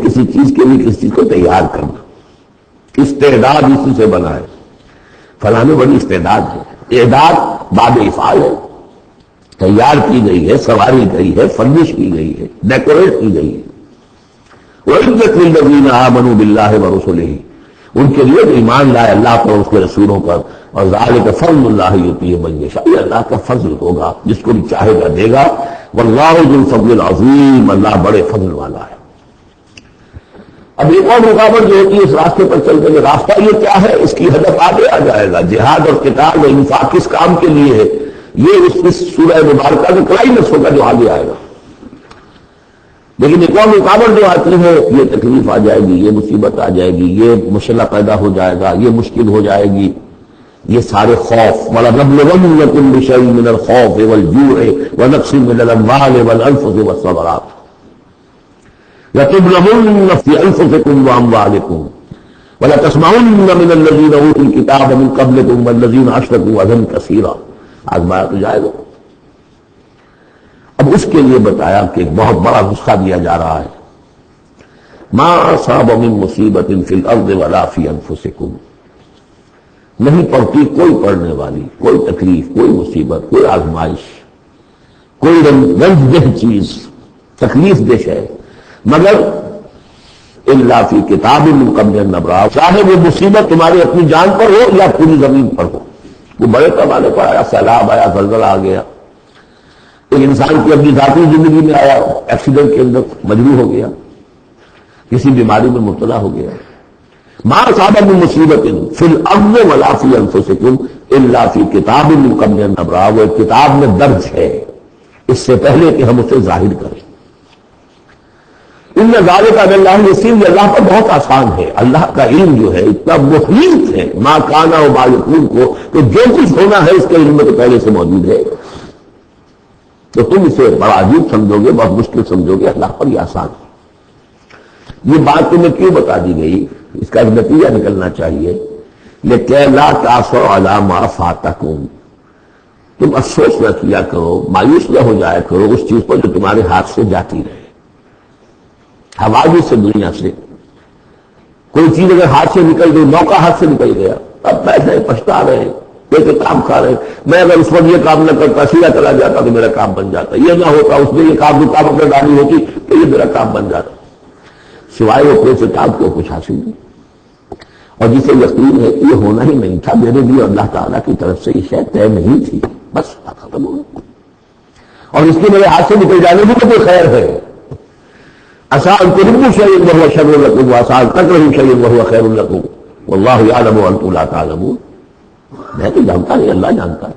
کسی چیز کے لیے کسی چیز کو تیار کرنا، استعداد اسی سے بنا ہے. فلاں میں بڑی استعداد ہے، اعداد باب افعال ہے، تیار کی گئی ہے، سواری گئی ہے، فرنش کی گئی ہے، ڈیکوریٹ کی گئی ہے. وَعِدَّتْ لِلَّذِينَ آمَنُوا بِاللَّهِ وَرُسُلِهِ، ان کے لیے جو ایمان لائے اللہ پر اور اس کے رسولوں پر. اور ذَلِكَ فَضْلُ اللَّهِ يُؤْتِيهِ مَن يَشَاءُ، یہ اللہ کا فضل ہوگا، جس کو بھی چاہے گا دے گا. وَاللَّهُ ذُو الْفَضْلِ الْعَظِيمِ، اللہ بڑے فضل والا ہے. اب ایک اور رکاوٹ جو ہوتی ہے اس راستے پر چلتے ہوئے، راستہ یہ کیا ہے، اس کی ہدف آگے آ جائے گا. جہاد اور قتال اور انفاق کس کام کے لیے ہے، یہ اس سورہ مبارکہ کا کلائمیکس ہوگا جو آگے آئے گا. لیکن ایک اور رکاوٹ جو آتی ہے، یہ تکلیف آ جائے گی، یہ مصیبت آ جائے گی، یہ مسئلہ پیدا ہو جائے گا، یہ مشکل ہو جائے گی. یہ سارے خوف، وَلَنَبْلُوَنَّكُم بِشَيْءٍ مِّنَ الْخَوْفِ وَالْجُوعِ وَنَقْصٍ مِّنَ الْأَمْوَالِ وَالْأَنفُسِ وَالثَّمَرَاتِ لَتُبْلَوُنَّ فِي أَنفُسِكُمْ وَأَمْوَالِكُمْ وَلَتَسْمَعُنَّ مِنَ الَّذِينَ أُوتُوا الْكِتَابَ مِن قَبْلِكُمْ وَالَّذِينَ أَشْرَكُوا أَذًى كَثِيرًا. آزمایا تو جائے گا. اب اس کے لیے بتایا کہ ایک بہت بڑا نسخہ دیا جا رہا ہے. ما اصاب من مصیبت فی الارض ولا فی انفسکم، نہیں پڑتی کوئی پڑنے والی کوئی تکلیف، کوئی مصیبت، کوئی آزمائش، کوئی رنج دہ چیز، تکلیف دہ ہے، مگر الا فی کتاب من قبل ان نبرأ، چاہے وہ مصیبت تمہاری اپنی جان پر ہو یا پوری زمین پر ہو. وہ بڑے پیمانے پر آیا، سیلاب آیا، زلزلہ آ گیا، ایک انسان کی اپنی ذاتی زندگی میں آیا، ایکسیڈنٹ کے اندر مجروح ہو گیا، کسی بیماری میں مبتلا ہو گیا. ما اصاب من مصیبت فی الارض ولا فی انفسکم الا فی کتاب من قبل ان نبرأ، وہ ایک کتاب میں درج ہے اس سے پہلے کہ ہم اسے ظاہر کریں. ان ذالک علی اللہ یسیر، یہ اللہ پر بہت آسان ہے. اللہ کا علم جو ہے اتنا محیط ہے ما کان و ما یکون کو، کہ جو کچھ ہونا ہے اس کے علم میں تو پہلے سے موجود ہے. تو تم اسے بڑا عجیب سمجھو گے، بہت مشکل سمجھو گے، اللہ پر یہ آسان ہے. یہ بات تمہیں کیوں بتا دی گئی، اس کا ایک نتیجہ نکلنا چاہیے. لِكَيْ لَا تَأْسَوْا عَلَىٰ مَا فَاتَكُمْ، تم افسوس نہ کیا کرو، مایوس نہ ہو جایا کرو اس چیز پر جو تمہارے ہاتھ سے جاتی رہے. حوادث سے، دنیا سے کوئی چیز اگر ہاتھ سے نکل گئی، موقع ہاتھ سے نکل گیا، اب پیسے پچھتا رہے، کوئی کام کھا رہے، میں اگر اس وقت یہ کام نہ کرتا، سیدھا چلا جاتا تو میرا کام بن جاتا، یہ نہ ہوتا، اس میں یہ کام رکاوٹ میں ڈالی ہوتی تو یہ میرا کام بن جاتا. سوائے وہ کوئی کتاب کو کچھ حاصل نہیں. اور جسے یقین ہے کہ یہ ہونا ہی نہیں تھا، میرے لیے اللہ تعالیٰ کی طرف سے یہ شے طے نہیں تھی، بس ختم ہو گیا. اور اس کے میرے ہاتھ سے نکل جانے میں تو کوئی خیر ہے. عسىٰ أن تحبوا شيئا وهو شر لكم وعسىٰ أن تكرهوا شيئا وهو خير لكم والله يعلم وأنتم لا تعلمون. میں تو جانتا نہیں، اللہ جانتا ہے.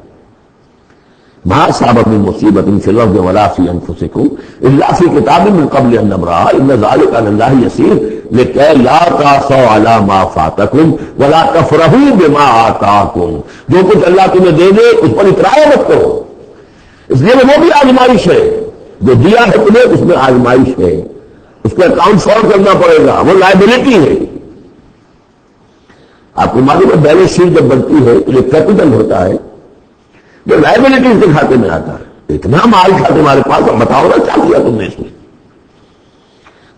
ما أصاب من مصیبت في الأرض ولا في أنفسكم إلا في كتاب من قبل أن نبرأها إن ذلك على الله يسير لكي لا تأسوا على ما فاتكم ولا تفرحوا بما آتاكم. جو کچھ اللہ تمہیں دے دے اس پر اترایا مت کرو، اس لیے وہ بھی آزمائش ہے. جو دیا ہے تمہیں اس میں آزمائش ہے، اس کو اکاؤنٹ سالو کرنا پڑے گا، وہ لائبلٹی ہے. آپ کو معلوم ہے بیلنس شیٹ جب بنتی ہے تو جو کیپٹل ہوتا ہے جو لائبلٹی کے کھاتے میں آتا ہے. اتنا مال تھا تمہارے پاس، اب بتاؤ نا کیا کیا تم نے اس میں.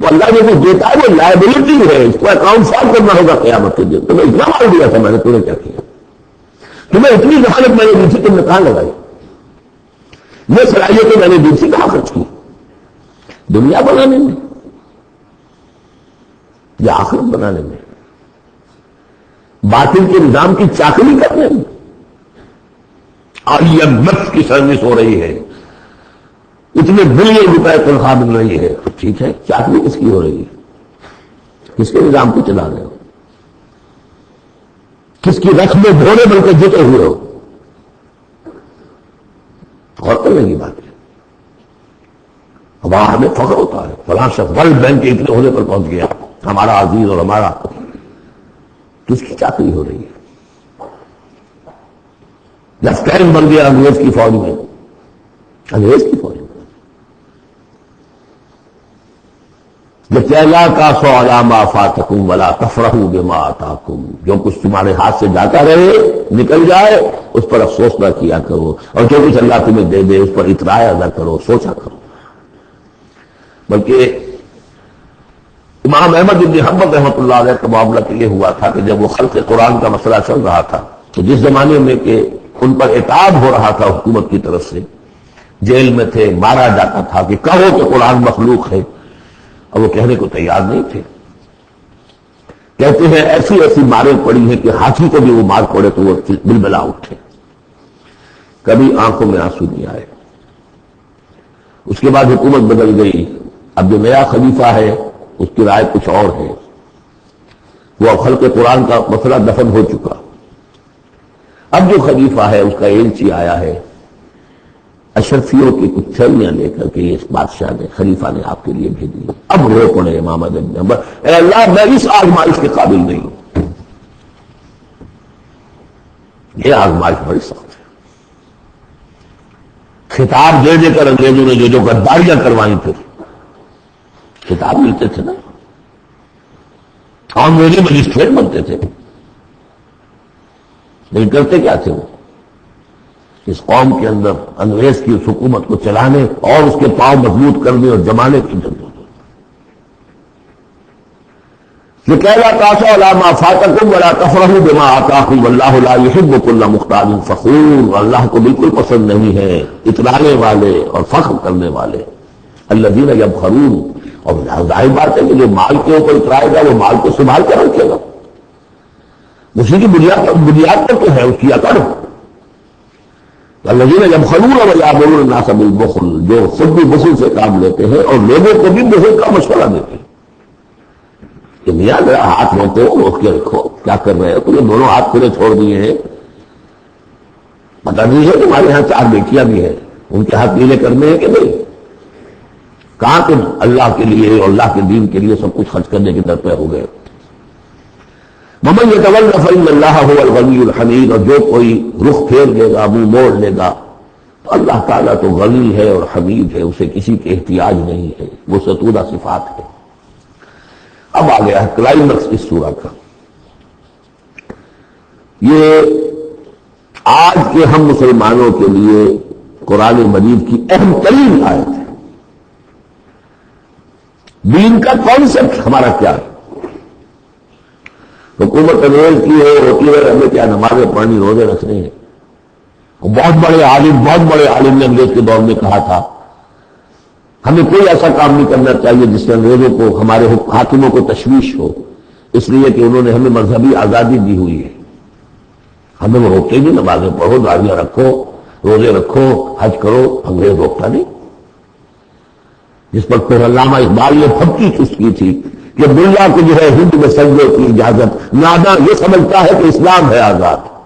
تو اللہ جو کچھ دیتا ہے وہ لائبلٹی ہے، اس کو اکاؤنٹ سالو کرنا ہوگا قیامت کے دن. تمہیں اتنا مال دیا تھا میں نے، تمہیں کیا کیا؟ تمہیں اتنی ذہانت میں نے دی تھی، تم نے کہاں لگائی؟ یہ صلاحیتیں میں نے دی تھی، کہاں خرچ کی؟ دنیا بنانے میں یا آخرت بنانے میں؟ باطل کے نظام کی چاکنی کرنے میں؟ عالیہ نفس کی سروس ہو رہی ہے، اتنے بلین روپے تنخواہ مل رہی ہے، ٹھیک ہے، چاکنی کس کی ہو رہی ہے؟ کس کے نظام کو چلا رہے ہو؟ کس کی رکھ میں گھوڑے بن کے جتے ہوئے ہو؟ غور کرنے کی بات ہے. وہاں ہمیں فخر ہوتا ہے فلاں شخص ورلڈ بینک کے اتنے عہدے پر پہنچ گیا، ہمارا عزیز اور ہمارا. کس کی چاکری ہو رہی ہے؟ لیفٹیننٹ بن گیا انگریز کی فوج میں، انگریز کی فوج میں. لِكَيْ لَا تَأْسَوْا عَلَىٰ مَا فَاتَكُمْ وَلَا تَفْرَحُوا بِمَا آتَاكُمْ. جو کچھ تمہارے ہاتھ سے جاتا رہے، نکل جائے، اس پر افسوس نہ کیا کرو، اور جو کچھ اللہ تمہیں دے دے اس پر اطراء نہ کرو، سوچا کرو. بلکہ امام احمد بن حنبل رحمۃ اللہ علیہ کا معاملہ تو یہ ہوا تھا کہ جب وہ خلق قرآن کا مسئلہ چل رہا تھا تو جس زمانے میں کہ ان پر اعتراض ہو رہا تھا حکومت کی طرف سے، جیل میں تھے، مارا جاتا تھا کہ کہو کہ قرآن مخلوق ہے، اور وہ کہنے کو تیار نہیں تھے. کہتے ہیں ایسی ایسی ماریں پڑی ہیں کہ ہاتھی کو بھی وہ مار پڑے تو وہ بلبلا اٹھے. کبھی آنکھوں میں آنسو نہیں آئے. اس کے بعد حکومت بدل گئی. اب جو نیا خلیفہ ہے اس کی رائے کچھ اور ہے. وہ خلق قرآن کا مسئلہ دفن ہو چکا. اب جو خلیفہ ہے اس کا ایلچی آیا ہے اشرفیوں کی کچھ تھیلیاں لے کر کے اس بادشاہ نے، خلیفہ نے آپ کے لیے بھیجی. اب رو پڑے امام احمد بن حنبل، اے اللہ میں اس آزمائش کے قابل نہیں ہوں. یہ آزمائش بڑی سخت ہے. خطاب دے دے کر انگریزوں نے جو غداریاں کروائیں، پھر خطاب ملتے تھے نا، انگریزی مجسٹریٹ بنتے تھے، لیکن کرتے کیا تھے وہ؟ اس قوم کے اندر انگریز کی اس حکومت کو چلانے اور اس کے پاؤں مضبوط کرنے اور جمانے کی ضرورت. لِكَيْلَا تَأْسَوْا عَلَىٰ مَا فَاتَكُمْ وَلَا تَفْرَحُوا بِمَا آتَاكُمْ وَاللَّهُ لَا يُحِبُّ كُلَّ مُخْتَالٍ فَخُورٍ. اللہ کو بالکل پسند نہیں ہے اترانے والے اور فخر کرنے والے. الَّذِينَ يَبْخَلُونَ، اور ظاہر بات ہے کہ جو مال کے اوپر اترائے گا وہ مال کو سنبھال کے رکھے گا. اسی کی بنیاد پر تو ہے اس کی اکڑ. الذین یبخلون ویامرون الناس بالبخل، جو خود بھی بخل سے کام لیتے ہیں اور لوگوں کو بھی بخل کا مشورہ دیتے ہیں کہ میاں ذرا ہاتھ روکو، روک کے رکھو، کیا کر رہے ہو؟ تو یہ دونوں ہاتھ کھلے چھوڑ دیے ہیں. پتہ نہیں ہے تمہارے یہاں 4 بیٹیاں بھی ہیں، ان کے ہاتھ نیلے کرنے ہیں کہ نہیں؟ کہاں تم اللہ کے لیے اور اللہ کے دین کے لیے سب کچھ خرچ کرنے کی طرف ہو گئے. وَمَن يَتَوَلَّ فَإِنَّ اللَّهَ هُوَ الْغَنِيُّ الْحَمِيدُ، اور جو کوئی رخ پھیر لے گا، منہ موڑ لے گا، تو اللہ تعالیٰ تو غنی ہے اور حمید ہے، اسے کسی کے احتیاج نہیں ہے، وہ ستودہ صفات ہے. اب آ گیا ہے کلائمیکس اس سورہ کا. یہ آج کے ہم مسلمانوں کے لیے قرآن مجید کی اہم ترین آیت ہے. دین کا کانسیپٹ ہمارا کیا ہے؟ حکومت انگریز کی ہے، ہوتی ہے، ہمیں کیا نمازیں پڑھنی، روزے رکھنے ہیں. بہت بڑے عالم نے انگریز کے دور میں کہا تھا ہمیں کوئی ایسا کام نہیں کرنا چاہیے جس سے انگریزوں کو، ہمارے حاکموں کو تشویش ہو، اس لیے کہ انہوں نے ہمیں مذہبی آزادی دی ہوئی ہے. ہمیں وہ روکتے نہیں، نمازیں پڑھو، داڑیاں رکھو، روزے رکھو، حج کرو. انگریز روکتا نہیں. جس پر پھر علامہ اقبال نے پھبکی چست کی تھی کہ ملا کو جو ہے ہند میں سجدے کی اجازت، ناداں یہ سمجھتا ہے کہ اسلام ہے آزاد.